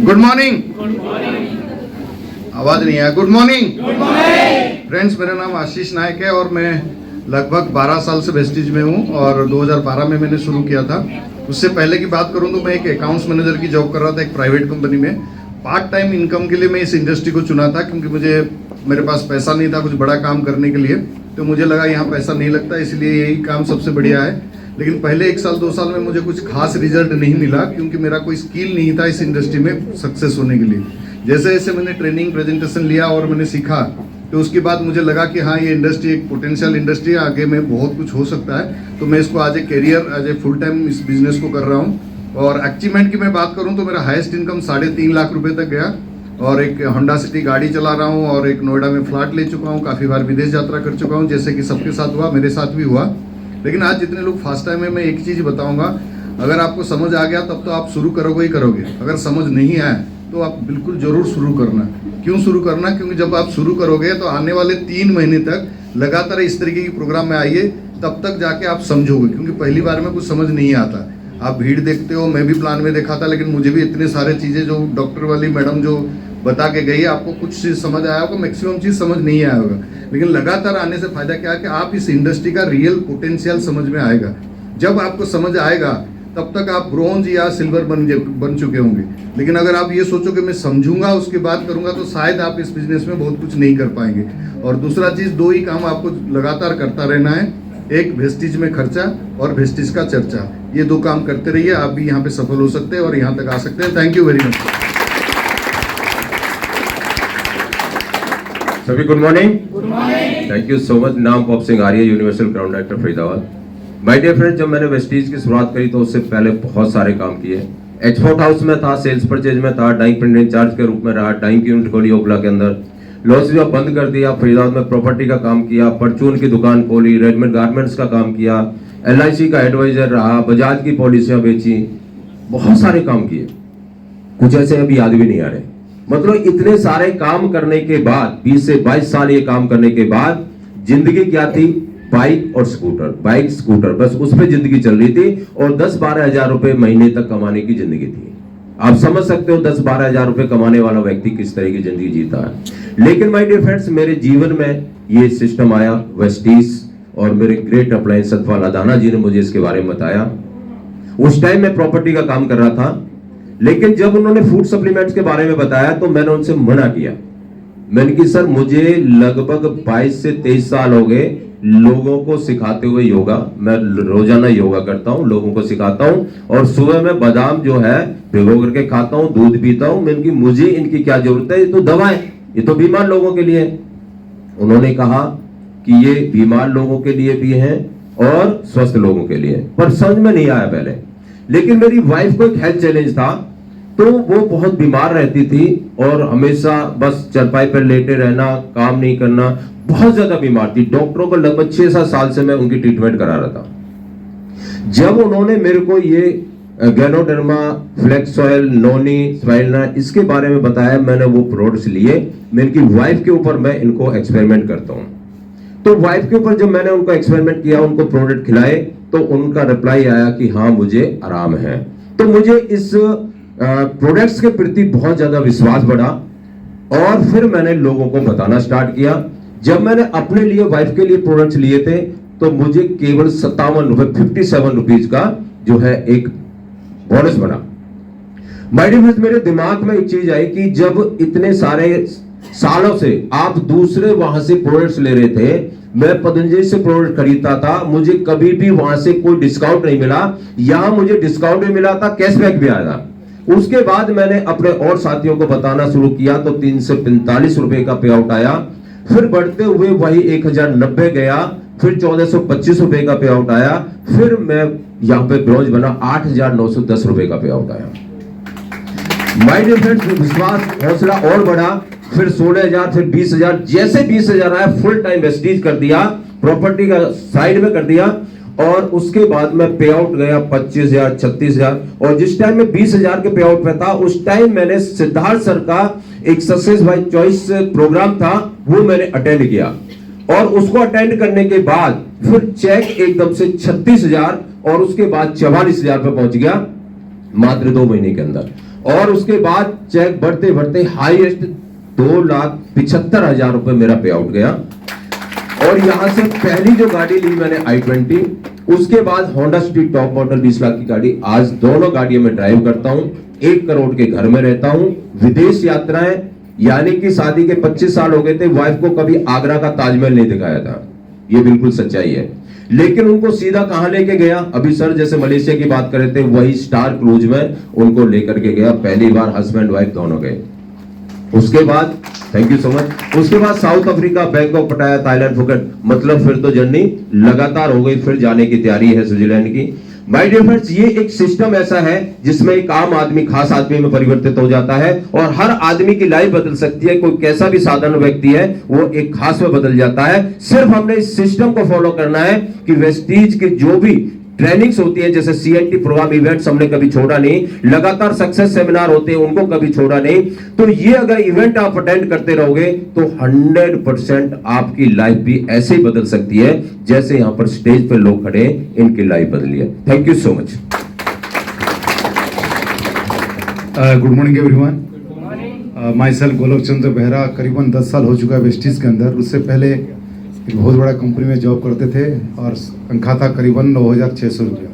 Good morning. आवाज नहीं आया। गुड मॉर्निंग फ्रेंड्स, मेरा नाम आशीष नायक है और मैं लगभग 12 साल से वेस्टीज में हूँ और 2012 में मैंने शुरू किया था। उससे पहले की बात करूँ तो मैं एक अकाउंट्स मैनेजर की जॉब कर रहा था एक प्राइवेट कंपनी में। पार्ट टाइम इनकम के लिए मैं इस इंडस्ट्री को चुना था क्योंकि मेरे पास पैसा नहीं था कुछ बड़ा काम करने के लिए, तो मुझे लगा यहाँ पैसा नहीं लगता, इसलिए यही काम सबसे बढ़िया है। लेकिन पहले 1 साल 2 साल में मुझे कुछ खास रिजल्ट नहीं मिला क्योंकि मेरा कोई स्किल नहीं था इस इंडस्ट्री में सक्सेस होने के लिए। जैसे जैसे मैंने ट्रेनिंग प्रेजेंटेशन लिया और मैंने सीखा, तो उसके बाद मुझे लगा कि हाँ, ये इंडस्ट्री एक पोटेंशियल इंडस्ट्री है, आगे में बहुत कुछ हो सकता है। तो मैं इसको as a career, as a full time इस बिजनेस को कर रहा हूँ। और अचीवमेंट की मैं बात करूँ तो मेरा हाईएस्ट इनकम 3.5 लाख रुपए तक गया और एक होंडा सिटी गाड़ी चला रहा हूँ और एक नोएडा में फ्लैट ले चुका हूँ। काफ़ी बार विदेश यात्रा कर चुका हूँ, जैसे कि सबके साथ हुआ, मेरे साथ भी हुआ। लेकिन आज जितने लोग फर्स्ट टाइम है, मैं एक चीज़ बताऊँगा, अगर आपको समझ आ गया तब तो आप शुरू करोगे ही करोगे। अगर समझ नहीं आया तो आप बिल्कुल ज़रूर शुरू करना। क्यों शुरू करना? क्योंकि जब आप शुरू करोगे तो आने वाले 3 महीने तक लगातार इस तरीके की प्रोग्राम में आइए, तब तक जाके आप समझोगे। क्योंकि पहली बार में कुछ समझ नहीं आता। आप भीड़ देखते हो, मैं भी प्लान में देखा था, लेकिन मुझे भी इतने सारे चीज़ें जो डॉक्टर वाली मैडम जो बता के गई, आपको कुछ चीज़ समझ आया होगा, मैक्सिमम चीज़ समझ नहीं आया होगा। लेकिन लगातार आने से फायदा क्या है कि आप इस इंडस्ट्री का रियल पोटेंशियल समझ में आएगा। जब आपको समझ आएगा तब तक आप ब्रोंज या सिल्वर बन चुके होंगे। लेकिन अगर आप ये सोचो कि मैं समझूंगा उसके बाद करूंगा, तो शायद आप इस बिजनेस में बहुत कुछ नहीं कर पाएंगे। और दूसरा चीज़, 2 ही काम आपको लगातार करता रहना है, एक वेस्टीज में खर्चा और वेस्टीज का चर्चा। ये 2 काम करते रहिए, आप भी यहाँ पे सफल हो सकते हैं और यहाँ तक आ सकते हैं। Thank you very much. सभी good morning. Thank you so much. नाम Pop Singh Arya, universal crown director Faridabad. My dear friends, जब मैंने वेस्टीज की शुरुआत करी तो उससे पहले बहुत सारे काम किए। एक्सपोर्ट हाउस में था, सेल्स परचेज में था, डाइंग प्रिंट इंचार्ज के रूप में रहा, डाइंग की यूनिट खोली ओखला के अंदर, लॉसिया बंद कर दिया, फरीदाबाद में प्रॉपर्टी का काम किया, परचून की दुकान खोली, रेडीमेड गारमेंट्स का काम किया, LIC का एडवाइजर रहा, बजाज की पॉलिसियां बेची, बहुत सारे काम किए। कुछ ऐसे अभी याद भी नहीं आ रहे। मतलब इतने सारे काम करने के बाद, 20 से 22 साल ये काम करने के बाद, जिंदगी क्या थी? बाइक और स्कूटर, बाइक स्कूटर, बस उस पर जिंदगी चल रही थी और 10-12 हजार रुपए महीने तक कमाने की जिंदगी थी। आप समझ सकते हो 10-12 हजार रुपए कमाने वाला व्यक्ति किस तरह की जिंदगी जीता है। लेकिन माय डियर फ्रेंड्स, मेरे जीवन में ये सिस्टम आया वेस्टीज, और मेरे ग्रेट अप्लायंस सतपाल अदाना जी ने मुझे इसके बारे में बताया। उस टाइम मैं प्रॉपर्टी का काम कर रहा था, लेकिन जब उन्होंने फूड सप्लीमेंट्स के बारे में बताया तो मैंने उनसे मना किया। मैंने कहा सर, मुझे लगभग 22 से 23 साल हो गए लोगों को सिखाते हुए योगा। मैं रोजाना योगा करता हूँ, लोगों को सिखाता हूँ, और सुबह में बादाम जो है भिगो करके खाता हूँ, दूध पीता हूँ। मैंने कहा मुझे इनकी क्या जरूरत है, ये तो दवाएं, ये तो बीमार लोगों के लिए। उन्होंने कहा कि ये बीमार लोगों के लिए भी है और स्वस्थ लोगों के लिए, पर समझ में नहीं आया पहले। लेकिन मेरी वाइफ को एक हेल्थ चैलेंज था, तो वो बहुत बीमार रहती थी और हमेशा बस चरपाई पर लेटे रहना, काम नहीं करना, बहुत ज्यादा बीमार थी। डॉक्टरों को लगभग 6-7 साल से मैं उनकी ट्रीटमेंट करा रहा था। जब उन्होंने मेरे को ये गैनोडर्मा, फ्लेक्स ऑयल, नोनी, स्पाइरना, इसके बारे में बताया, मैंने वो प्रोडक्ट्स लिए। मेरी वाइफ के ऊपर मैं इनको एक्सपेरिमेंट करता हूँ। तो वाइफ के ऊपर जब मैंने उनको एक्सपेरिमेंट किया, उनको प्रोडक्ट खिलाए, तो उनका रिप्लाई आया कि हाँ, मुझे आराम है। तो मुझे इस प्रोडक्ट्स के प्रति बहुत ज्यादा विश्वास बढ़ा और फिर मैंने लोगों को बताना स्टार्ट किया। जब मैंने अपने लिए, वाइफ के लिए प्रोडक्ट्स लिए थे, तो मुझे केवल 57 रुपए, 57 रुपीज का जो है एक बोनस बना। माय डियर फ्रेंड्स, मेरे दिमाग में एक चीज आई कि जब इतने सारे सालों से आप दूसरे वहां से प्रोडक्ट्स ले रहे थे, मैं पतंजलि से प्रोडक्ट खरीदता था, मुझे कभी भी वहां से कोई डिस्काउंट नहीं मिला। यहां मुझे डिस्काउंट भी मिला था, कैशबैक भी आया था। उसके बाद मैंने अपने और साथियों को बताना शुरू किया, तो 345 रुपए का पे आउट आया। फिर बढ़ते हुए वही 1090 गया, फिर 1425 रुपए का पे आउट आया, फिर मैं यहां पे ब्रॉन्ज बना, 8910 रुपए का पे आउट आया। माय डियर फ्रेंड्स, विश्वास, हौसला और बढ़ा, फिर 16,000, फिर 20,000, जैसे 20,000 आया फुल टाइम वेस्टीज कर दिया, प्रॉपर्टी का साइड में कर दिया। और उसके बाद में पे आउट गया 25,000, 36,000, और जिस टाइम में 20,000 के पे आउट पे था, उस टाइम मैंने सिद्धार्थ सर का एक सक्सेस बाय चॉइस प्रोग्राम था, वो मैंने अटेंड किया। और उसको अटेंड करने के बाद फिर चेक एकदम से 36,000 और उसके बाद 44,000 पे पहुंच गया मात्र 2 महीने के अंदर। और उसके बाद चेक बढ़ते बढ़ते हाईएस्ट 2,75,000 रुपए मेरा पे आउट गया। और यहां से पहली जो गाड़ी ली मैंने i20, उसके बाद Honda city top model 20 lakh की गाड़ी, आज दोनों गाड़ियों में ड्राइव करता हूं, 1 करोड़ के घर में रहता हूं, विदेश यात्राएं, यानी कि शादी के 25 साल हो गए थे, वाइफ को कभी आगरा का ताजमहल नहीं दिखाया था, ये बिल्कुल सच्चाई है। लेकिन उनको सीधा कहां लेके गया, अभी सर जैसे मलेशिया की बात कर रहे थे, वही स्टार क्रूज में उनको लेकर के गया, पहली बार हस्बैंड वाइफ दोनों गए। उसके बाद थैंक यू सो मच, उसके बाद साउथ अफ्रीका, बैंकॉक, पटाया, थाईलैंड, फुकेट, मतलब फिर तो जर्नी लगातार हो गई, फिर जाने की तैयारी है स्विट्जरलैंड की। माय डियर फ्रेंड्स, ये एक सिस्टम ऐसा है जिसमें एक आम आदमी खास आदमी में परिवर्तित हो जाता है और हर आदमी की लाइफ बदल सकती है। कोई कैसा भी साधारण व्यक्ति है वो एक खास में बदल जाता है। सिर्फ हमने इस सिस्टम को फॉलो करना है कि वेस्टीज के जो भी ट्रेनिंग्स होती है, जैसे CNT प्रोग्राम इवेंट्स हमने कभी छोड़ा नहीं, लगातार सक्सेस सेमिनार होते हैं उनको कभी छोड़ा नहीं। तो ये अगर इवेंट आप अटेंड करते रहोगे तो 100% आपकी लाइफ भी ऐसे ही बदल सकती है जैसे यहां पर स्टेज पे लोग खड़े हैं, इनकी लाइफ बदली है। Thank you so much. Good morning everyone. Myself Golok Chandra Behera, करीबन 10 साल हो चुका है वेस्टीज के अंदर। उससे पहले एक बहुत बड़ा कंपनी में जॉब करते थे और तनख्वाह था करीबन 9,600 रुपया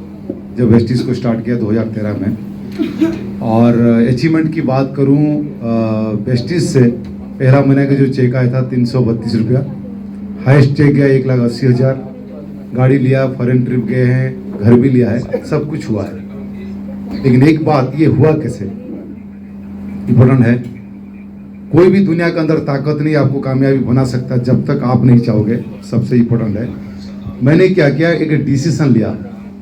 जब वेस्टीज को स्टार्ट किया 2013 में। और अचीवमेंट की बात करूं, वेस्टीज से पहला महीने का जो चेक आया था 332 रुपया, हाईएस्ट चेक गया 1,80,000, गाड़ी लिया, फॉरेन ट्रिप गए हैं, घर भी लिया है, सब कुछ हुआ है। लेकिन एक बात, ये हुआ कैसे इम्पोर्टेंट है। कोई भी दुनिया के अंदर ताकत नहीं आपको कामयाबी बना सकता जब तक आप नहीं चाहोगे, सबसे इम्पोर्टेंट है। मैंने क्या किया, एक डिसीजन लिया।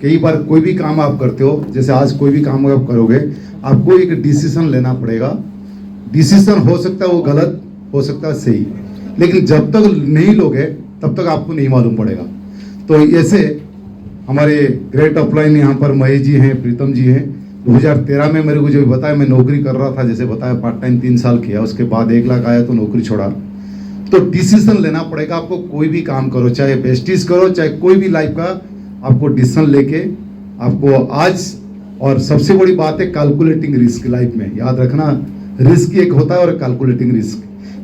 कई बार कोई भी काम आप करते हो, जैसे आज कोई भी काम आप करोगे, आपको एक डिसीजन लेना पड़ेगा। डिसीजन हो सकता है वो गलत, हो सकता है सही, लेकिन जब तक नहीं लोगे तब तक आपको नहीं मालूम पड़ेगा। तो ऐसे हमारे ग्रेट अपलाइन यहाँ पर महेश जी हैं, प्रीतम जी हैं। 2013 में मेरे को जो बताया, मैं नौकरी कर रहा था, जैसे बताया पार्ट टाइम 3 साल किया, उसके बाद 1 लाख आया तो नौकरी छोड़ा। तो डिसीजन लेना पड़ेगा आपको, कोई भी काम करो, चाहे वेस्टीज करो, चाहे कोई भी लाइफ का, आपको डिसीजन लेके आपको आज। और सबसे बड़ी बात है कैलकुलेटिंग रिस्क लाइफ में, याद रखना, रिस्क एक होता है और कैलकुलेटिंग रिस्क।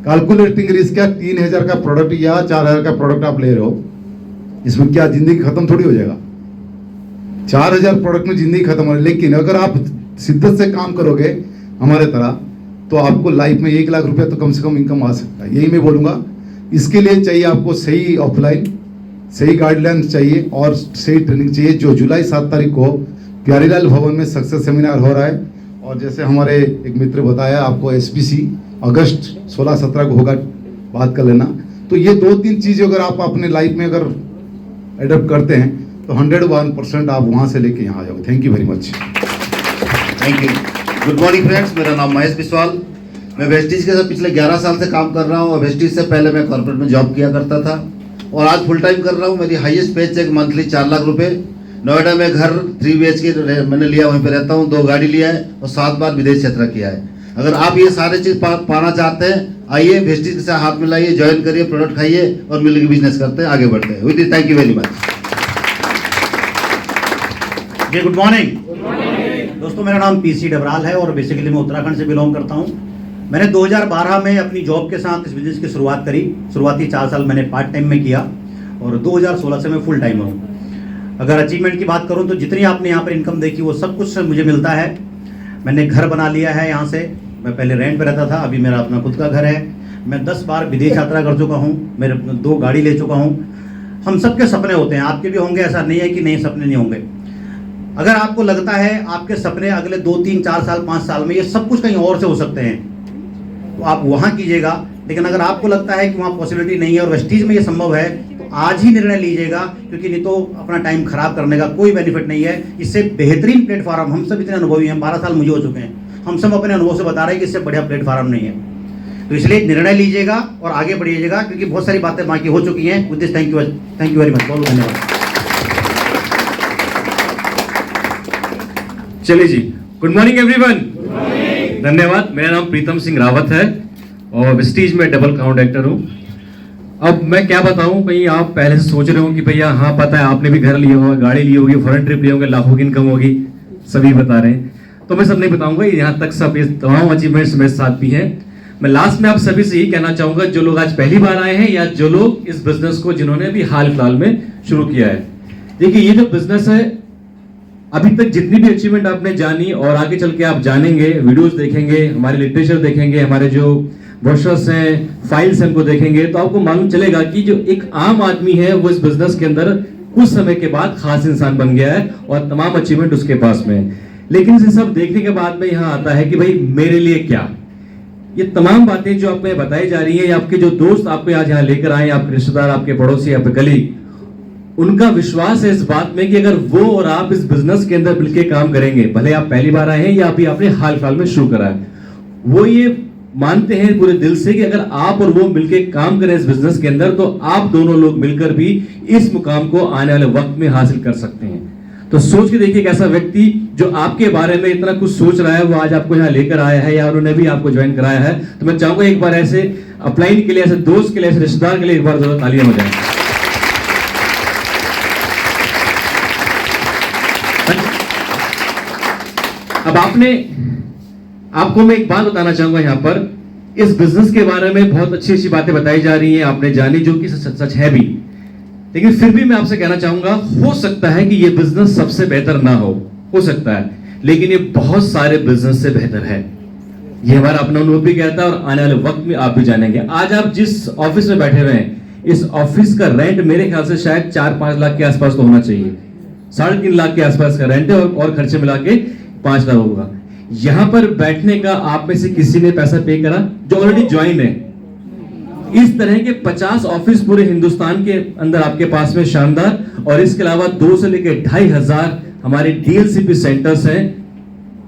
कैलकुलेटिंग रिस्क क्या, 3,000 का प्रोडक्ट या 4,000 का प्रोडक्ट आप ले रहे हो, इसमें क्या जिंदगी खत्म थोड़ी हो जाएगा। 4,000 प्रोडक्ट में जिंदगी खत्म हो, लेकिन अगर आप शिद्दत से काम करोगे हमारे तरह, तो आपको लाइफ में 1 लाख रुपया तो कम से कम इनकम आ सकता है। यही मैं बोलूँगा। इसके लिए चाहिए आपको सही ऑफलाइन, सही गाइडलाइंस चाहिए और सही ट्रेनिंग चाहिए। जो जुलाई 7 तारीख को प्यारीलाल भवन में सक्सेस सेमिनार हो रहा है, और जैसे हमारे एक मित्र बताया, आपको SPC अगस्त 16-17 को होगा, बात कर लेना। तो ये 2-3 चीज़ें अगर आप अपने लाइफ में अगर एडप्ट करते हैं तो 101% आप वहाँ से लेके यहाँ आ जाओगे। Thank you very much. Thank you. Good morning friends, मेरा नाम महेश बिस्वाल। मैं वेस्टीज के साथ पिछले 11 साल से काम कर रहा हूँ और वेस्टीज से पहले मैं कॉर्पोरेट में जॉब किया करता था और आज फुल टाइम कर रहा हूँ। मेरी हाईएस्ट पे चेक मंथली 4 लाख रुपए। नोएडा में घर 3 BHK मैंने लिया, वहीं पे रहता हूँ, 2 गाड़ी लिया है और 7 बार विदेश यात्रा किया है। अगर आप ये सारे चीज़ पाना चाहते हैं, आइए वेस्टीज के साथ हाथ मिलाइए, ज्वाइन करिए, प्रोडक्ट खाइए और मिलकर बिजनेस करते हैं, आगे बढ़ते हैं। With thank you very much. जी गुड मॉर्निंग दोस्तों, मेरा नाम PC डबराल है और बेसिकली मैं उत्तराखंड से बिलोंग करता हूं। मैंने 2012 में अपनी जॉब के साथ इस बिजनेस की शुरुआत करी। शुरुआती 4 साल मैंने पार्ट टाइम में किया और 2016 से मैं फुल टाइमर हूँ। अगर अचीवमेंट की बात करूँ तो जितनी आपने यहाँ पर इनकम देखी वो सब कुछ मुझे मिलता है। मैंने घर बना लिया है यहाँ से, मैं पहले रेंट पर रहता था, अभी मेरा अपना खुद का घर है। मैं 10 बार विदेश यात्रा कर चुका हूँ, मेरे 2 गाड़ी ले चुका हूँ। हम सबके सपने होते हैं, आपके भी होंगे, ऐसा नहीं है कि नहीं सपने नहीं होंगे। अगर आपको लगता है आपके सपने अगले 2, 3, 4 साल, 5 साल में ये सब कुछ कहीं और से हो सकते हैं, तो आप वहाँ कीजिएगा। लेकिन अगर आपको लगता है कि वहाँ पॉसिबिलिटी नहीं है और वेस्टीज में ये संभव है, तो आज ही निर्णय लीजिएगा, क्योंकि नहीं तो अपना टाइम खराब करने का कोई बेनिफिट नहीं है। इससे बेहतरीन प्लेटफॉर्म, हम सब इतने अनुभवी हैं, 12 साल मुझे हो चुके हैं, हम सब अपने अनुभव से बता रहे हैं कि इससे बढ़िया प्लेटफॉर्म नहीं है। तो इसलिए निर्णय लीजिएगा और आगे बढ़िएगा, क्योंकि बहुत सारी बातें बाकी हो चुकी हैं। With this thank you very much, बहुत धन्यवाद। चलिए जी, गुड मॉर्निंग एवरीवन। धन्यवाद। मेरा नाम प्रीतम सिंह रावत है और वेस्टीज में डबल काउंट एक्टर हूँ। अब मैं क्या बताऊँ भाई, आप पहले से सोच रहे हो कि भैया हाँ पता है, आपने भी घर लिया होगा, गाड़ी ली होगी, फॉरेन ट्रिप लिए होंगे, लाखों की इनकम होगी, सभी बता रहे हैं। तो मैं सब नहीं बताऊंगा, यहाँ तक सब ये तमाम अचीवमेंट्स मेरे साथ भी हैं। मैं लास्ट में आप सभी से यही कहना चाहूंगा, जो लोग आज पहली बार आए हैं या जो लोग इस बिजनेस को जिन्होंने भी हाल फिलहाल में शुरू किया है, देखिए ये जो बिजनेस है, अभी तक जितनी भी अचीवमेंट आपने जानी और आगे चल के आप जानेंगे, वीडियोस देखेंगे, हमारे लिटरेचर देखेंगे, हमारे जो ब्रोशर्स हैं, फाइल्स हैं, उनको देखेंगे, तो आपको मालूम चलेगा कि जो एक आम आदमी है वो इस बिजनेस के अंदर कुछ समय के बाद खास इंसान बन गया है और तमाम अचीवमेंट उसके पास में है। लेकिन इसे सब देखने के बाद में यहाँ आता है कि भाई मेरे लिए क्या, ये तमाम बातें जो आपको बताई जा रही है, या आपके जो दोस्त आपको आज यहाँ लेकर आए, आपके रिश्तेदार, आपके पड़ोसी, आपके कलीग, उनका विश्वास है इस बात में कि अगर वो और आप इस बिजनेस के अंदर मिलकर काम करेंगे, भले आप पहली बार आए हैं या अभी आपने हाल फिलहाल में शुरू करा है, वो ये मानते हैं पूरे दिल से कि अगर आप और वो मिलकर काम करें इस बिजनेस के अंदर, तो आप दोनों लोग मिलकर भी इस मुकाम को आने वाले वक्त में हासिल कर सकते हैं। तो सोच के देखिए, एक ऐसा व्यक्ति जो आपके बारे में इतना कुछ सोच रहा है, वो आज आपको यहाँ लेकर आया है या उन्होंने भी आपको ज्वाइन कराया है। तो मैं चाहूंगा एक बार ऐसे अपलाइन के लिए, ऐसे दोस्त के लिए, ऐसे रिश्तेदार के लिए एक बार जरूर तालियां हो जाए। अब आपको मैं एक बात बताना चाहूंगा, यहाँ पर इस बिजनेस के बारे में बहुत अच्छी अच्छी बातें बताई जा रही हैं, आपने जानी, जो कि सच है भी, लेकिन फिर भी मैं आपसे कहना चाहूंगा, हो सकता है कि ये बिजनेस सबसे बेहतर ना हो सकता है, लेकिन ये बहुत सारे बिजनेस से बेहतर है। ये हमारा अपना अनुभव भी कहता है और आने वाले वक्त में आप भी जानेंगे। आज आप जिस ऑफिस में बैठे हुए हैं, इस ऑफिस का रेंट मेरे ख्याल से शायद 4-5 लाख के आसपास तो होना चाहिए, 3.5 लाख के आसपास का रेंट है और खर्चे मिला के 5 लाख होगा। यहां पर बैठने का आप में से किसी ने पैसा पे करा जो ऑलरेडी ज्वाइन है? इस तरह के 50 ऑफिस पूरे हिंदुस्तान के अंदर आपके पास में शानदार, और इसके अलावा 2 से लेकर 2,500 हमारे डीएलसीपी सेंटर्स हैं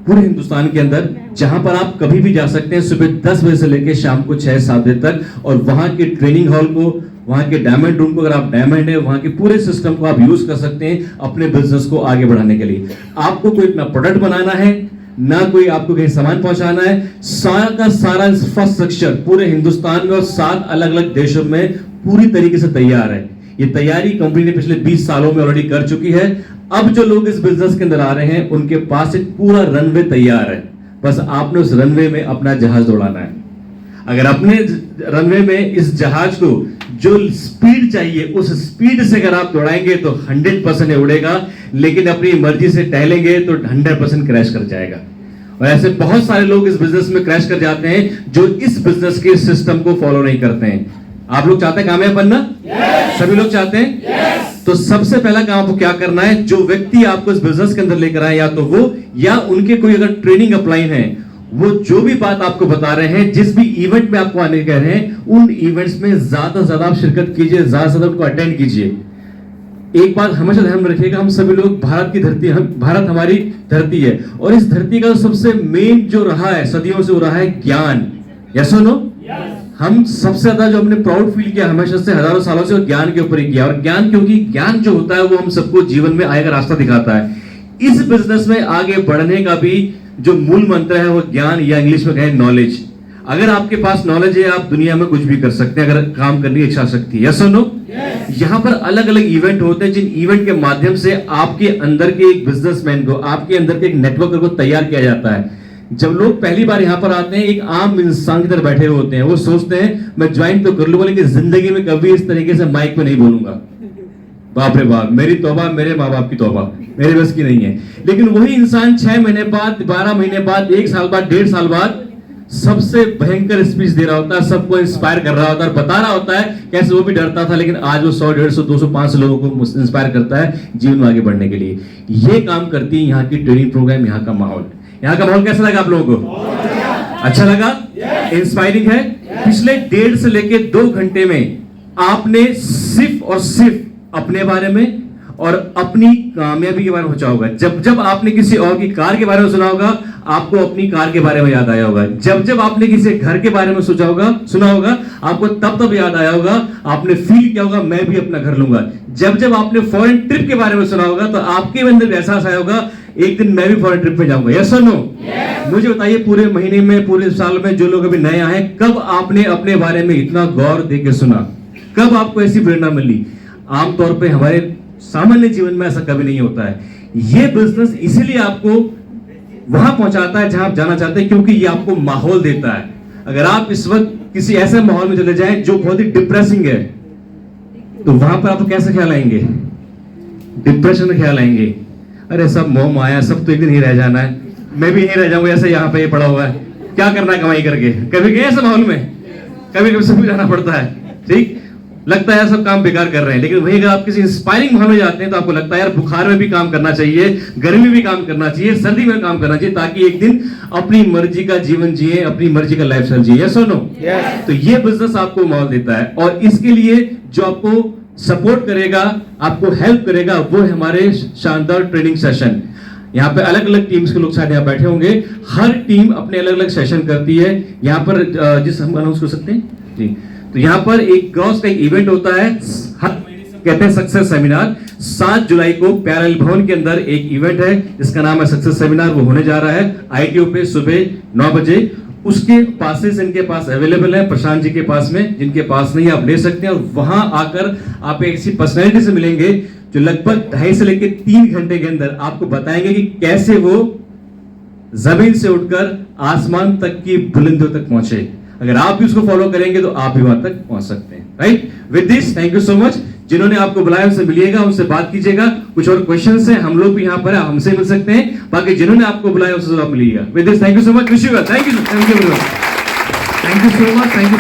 पूरे हिंदुस्तान के अंदर, जहां पर आप कभी भी जा सकते हैं सुबह 10 बजे से लेकर शाम को 6-7 बजे तक, और वहां के ट्रेनिंग हॉल को, वहां के डायमंड रूम को, अगर आप डायमंड है, वहां के पूरे सिस्टम को आप यूज कर सकते हैं अपने बिजनेस को आगे बढ़ाने के लिए। आपको कोई अपना प्रोडक्ट बनाना है, ना कोई आपको कहीं सामान पहुंचाना है, सारा का सारा इंफ्रास्ट्रक्चर पूरे हिंदुस्तान में और 7 अलग अलग देशों में पूरी तरीके से तैयार है। ये तैयारी कंपनी ने पिछले 20 सालों में ऑलरेडी कर चुकी है। अब जो लोग इस बिजनेस के अंदर आ रहे हैं, उनके पास एक पूरा रनवे तैयार है, बस आपने उस रनवे में अपना जहाज दौड़ाना है। अगर अपने रनवे में इस जहाज को जो स्पीड चाहिए, उस स्पीड से अगर आप दौड़ाएंगे तो 100% उड़ेगा, लेकिन अपनी मर्जी से टहलेंगे तो 100% क्रैश कर जाएगा। और ऐसे बहुत सारे लोग इस बिजनेस में क्रैश कर जाते हैं जो इस बिजनेस के सिस्टम को फॉलो नहीं करते हैं। आप लोग चाहते हैं कामयाब बनना? सभी लोग चाहते हैं? तो सबसे पहला काम आपको क्या करना है, जो व्यक्ति आपको इस बिजनेस के अंदर लेकर आए, या तो वो या उनके कोई अगर ट्रेनिंग अपलाइन है, वो जो भी बात आपको बता रहे हैं, जिस भी इवेंट में आपको आने कह रहे हैं, उन इवेंट्स में ज्यादा से ज्यादा आप शिरकत कीजिए, ज्यादा से ज्यादा उनको अटेंड कीजिए। एक बात हमेशा ध्यान में रखिएगा, हम सभी लोग भारत की धरती, भारत हमारी धरती है, और इस धरती का सबसे मेन जो रहा है सदियों से, वो रहा है ज्ञान। यस और नो? हम सबसे ज्यादा जो हमने प्राउड फील किया हमेशा से, हजारों सालों से, ज्ञान के ऊपर ही किया। और ज्ञान, क्योंकि ज्ञान जो होता है वो हम सबको जीवन में आएगा रास्ता दिखाता है। इस बिजनेस में आगे बढ़ने का भी जो मूल मंत्र है वो ज्ञान, या इंग्लिश में कहें नॉलेज। अगर आपके पास नॉलेज है, आप दुनिया में कुछ भी कर सकते हैं, अगर काम करने की इच्छा शक्ति है। यस और नो? यहाँ पर अलग अलग इवेंट होते हैं, जिन इवेंट के माध्यम से आपके अंदर के एक बिजनेसमैन को, आपके अंदर के एक नेटवर्क को तैयार किया जाता है। जब लोग पहली बार यहाँ पर आते हैं, एक आम इंसान की तरह बैठे हुए होते हैं, वो सोचते हैं मैं ज्वाइन तो कर लूंगा, लेकिन जिंदगी में कभी इस तरीके से माइक पे नहीं बोलूंगा। बाप रे बाप, मेरी तौबा, मेरे माँ बाप की तौबा, मेरे बस की नहीं है। लेकिन वही इंसान 6 महीने बाद, 12 महीने बाद, 1 साल बाद, 1.5 साल बाद सबसे भयंकर स्पीच दे रहा होता है, सबको इंस्पायर कर रहा होता है, बता रहा होता है कैसे वो भी डरता था, लेकिन आज वो 100, 150, 200, 500 लोगों को इंस्पायर करता है जीवन में आगे बढ़ने के लिए। ये काम करती है यहाँ की ट्रेनिंग प्रोग्राम, यहाँ का माहौल। यहाँ का माहौल कैसा लगा आप लोगों को? अच्छा लगा? इंस्पायरिंग है? पिछले 1.5 से लेके 2 घंटे में आपने सिर्फ और सिर्फ अपने बारे में और अपनी कामयाबी के बारे में सोचा होगा। जब जब आपने किसी और की कार के बारे में सुना होगा, आपको अपनी कार के बारे में याद आया होगा। जब जब आपने किसी घर के बारे में सोचा होगा, सुना होगा, आपको तब तब याद आया होगा, आपने फील किया होगा मैं भी अपना घर लूंगा। जब जब आपने फॉरेन ट्रिप के बारे में सुना होगा, तो आपके अंदर एहसास आया होगा एक दिन मैं भी फॉरेन ट्रिप पे जाऊंगा। यस और नो? मुझे बताइए, पूरे महीने में, पूरे साल में जो लोग अभी नए आए, कब आपने अपने बारे में इतना गौर देके सुना? कब आपको ऐसी प्रेरणा मिली? आमतौर पे हमारे सामान्य जीवन में ऐसा कभी नहीं होता है। ये बिजनेस इसीलिए आपको वहां पहुंचाता है जहां आप जाना चाहते हैं, क्योंकि ये आपको माहौल देता है। अगर आप इस वक्त किसी ऐसे माहौल में चले जाएं जो बहुत ही डिप्रेसिंग है, तो वहां पर आपको कैसे ख्याल आएंगे? डिप्रेशन में ख्याल आएंगे, अरे सब मोह माया, सब तो एक दिन ही रह जाना है, मैं भी यहीं रह जाऊंगा, ऐसे यहाँ पे ये पड़ा हुआ है, क्या करना है कमाई करके। कभी गए ऐसे माहौल में? कभी कभी सब जाना पड़ता है, ठीक लगता है सब काम बेकार कर रहे हैं। लेकिन वही अगर आप किसी इंस्पायरिंग माहौल में जाते हैं तो आपको लगता है यार बुखार में भी काम करना चाहिए, गर्मी में भी काम करना चाहिए, सर्दी में काम करना चाहिए, ताकि एक दिन अपनी मर्जी का जीवन जिए, अपनी मर्जी का लाइफस्टाइल जिए। यस और नो? तो ये बिजनेस आपको माहौल देता है, और इसके लिए जो आपको सपोर्ट करेगा, आपको हेल्प करेगा, वो है हमारे शानदार ट्रेनिंग सेशन। यहाँ पे अलग अलग टीम्स के लोग शायद यहाँ बैठे होंगे, हर टीम अपने अलग अलग सेशन करती है। यहाँ पर जिस हम अनाउंस कर सकते हैं जी, तो यहाँ पर एक ग्रॉस का एक इवेंट होता है, कहते हैं सक्सेस सेमिनार। 7 जुलाई को प्यारेलाल भवन के अंदर एक इवेंट है जिसका नाम है सक्सेस सेमिनार। वो होने जा रहा है ITO पे सुबह 9 बजे। उसके पासेस इनके पास अवेलेबल है, प्रशांत जी के पास में, जिनके पास नहीं आप ले सकते हैं। और वहां आकर आप एक ऐसी पर्सनैलिटी से मिलेंगे जो लगभग 2.5 से लेकर 3 घंटे के अंदर आपको बताएंगे कि कैसे वो जमीन से उठकर आसमान तक की बुलंदियों तक पहुंचे। अगर आप भी उसको फॉलो करेंगे तो आप भी वहां तक पहुंच सकते हैं। Right, with this thank you so much. जिन्होंने आपको बुलाया उनसे मिलिएगा, उनसे बात कीजिएगा। कुछ और क्वेश्चंस हैं, हम लोग भी यहाँ पर हमसे मिल सकते हैं। बाकी जिन्होंने आपको बुलाया उनसे आप मिलिएगा। With this thank you so much, wish you well. Thank you so much, thank you so much, thank you.